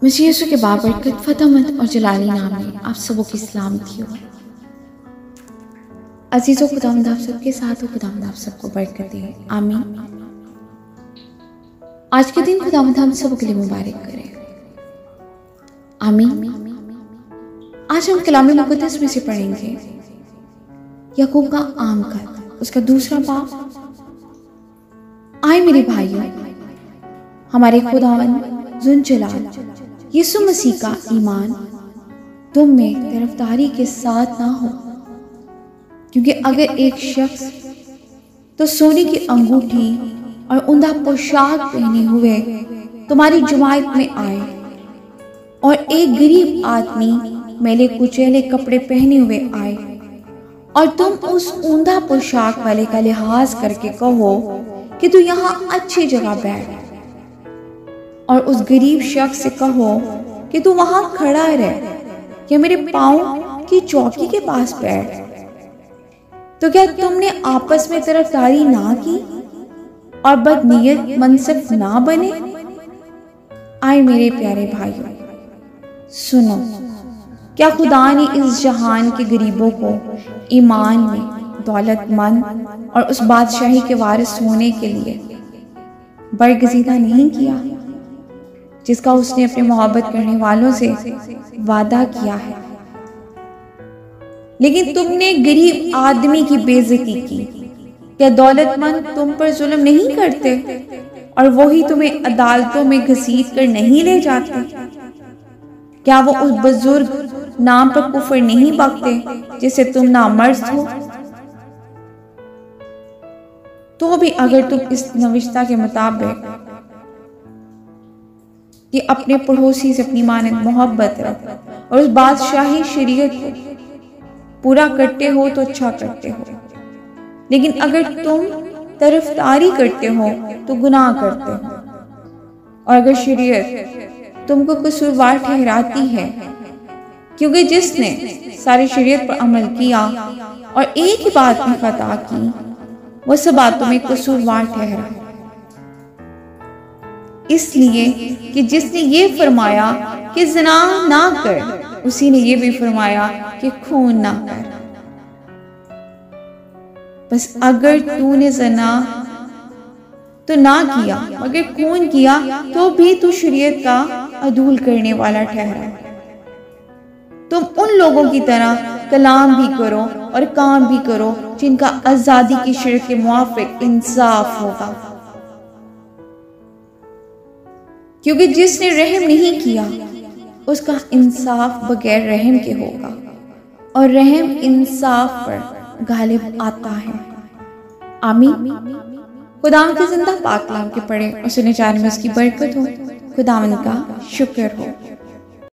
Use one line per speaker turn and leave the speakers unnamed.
मसीह यीशु के बाबरकत फतहमंद और जलाली नाम में आप सबों की सलामती हो। अजीज़ों, खुदावंद आप सबके साथ हो। खुदावंद आप सबको बरकत दे, आमीन। आज के दिन खुदावंद हम सबों के लिए मुबारक करे, आमीन। आज हम कलाम मुक़द्दस में से पढ़ेंगे याकूब का आम खत, उसका दूसरा बाब। आए मेरे भाइयों, हमारे खुदावंद जुलजलाल यीशु मसीह का ईमान तुम में तरफदारी के साथ ना हो, क्योंकि अगर एक शख्स तो सोने की अंगूठी और उम्दा पोशाक पहने हुए तुम्हारी जमात में आए और एक गरीब आदमी मैले कुचैले कपड़े पहने हुए आए और तुम उस उम्दा पोशाक वाले का लिहाज करके कहो कि तू यहाँ अच्छी जगह बैठ, और उस गरीब शख्स से कहो कि तू वहां खड़ा रह या मेरे पांव की चौकी के पास बैठ, तो क्या तुमने आपस में तरफदारी ना की और बदनीयत मनसिफ ना बने? आए मेरे प्यारे भाइयों, सुनो, क्या खुदा ने इस जहान के गरीबों को ईमान में दौलतमंद और उस बादशाही के वारिस होने के लिए बरगजीदा नहीं किया जिसका उसने अपने मोहब्बत करने वालों से वादा किया है? लेकिन तुमने गरीब आदमी की बेइज्जती की। क्या दौलतमंद तुम पर जुल्म नहीं करते और वही तुम्हें अदालतों में घसीट कर नहीं ले जाते? क्या वो उस बुजुर्ग नाम पर कुफर नहीं बकते जिसे तुम नामर्द हो? तो भी अगर तुम इस नविश्ता के मुताबिक कि अपने पड़ोसी से अपनी मानद मोहब्बत रख और उस बादशाही शरीयत को पूरा करते हो तो अच्छा करते हो, लेकिन अगर तुम तरफदारी करते हो तो गुनाह करते हो। और अगर शरीयत तुमको कसूरवार ठहराती है, क्योंकि जिसने सारी शरीयत पर अमल किया और एक ही बात में खता की, वह सब बातों में कसूरवार ठहरा, इसलिए कि जिसने ये फरमाया कि ज़िना ना कर, उसी ने ये भी फरमाया कि खून ना कर। बस अगर तूने ज़िना तो ना किया मगर खून किया, तो भी तू शरीयत का अदूल करने वाला ठहरा। तुम उन लोगों की तरह कलाम भी करो और काम भी करो जिनका आज़ादी की शर्त के मुआफिक इंसाफ होगा, क्योंकि जिसने रहम नहीं किया उसका इंसाफ बगैर रहम के होगा, और रहम इंसाफ पर गालिब आता है, आमीन। खुदावंद के जिंदा पाक कलाम के पढ़े और सुने जाने में उसकी बरकत हो। खुदावंद का शुक्र हो।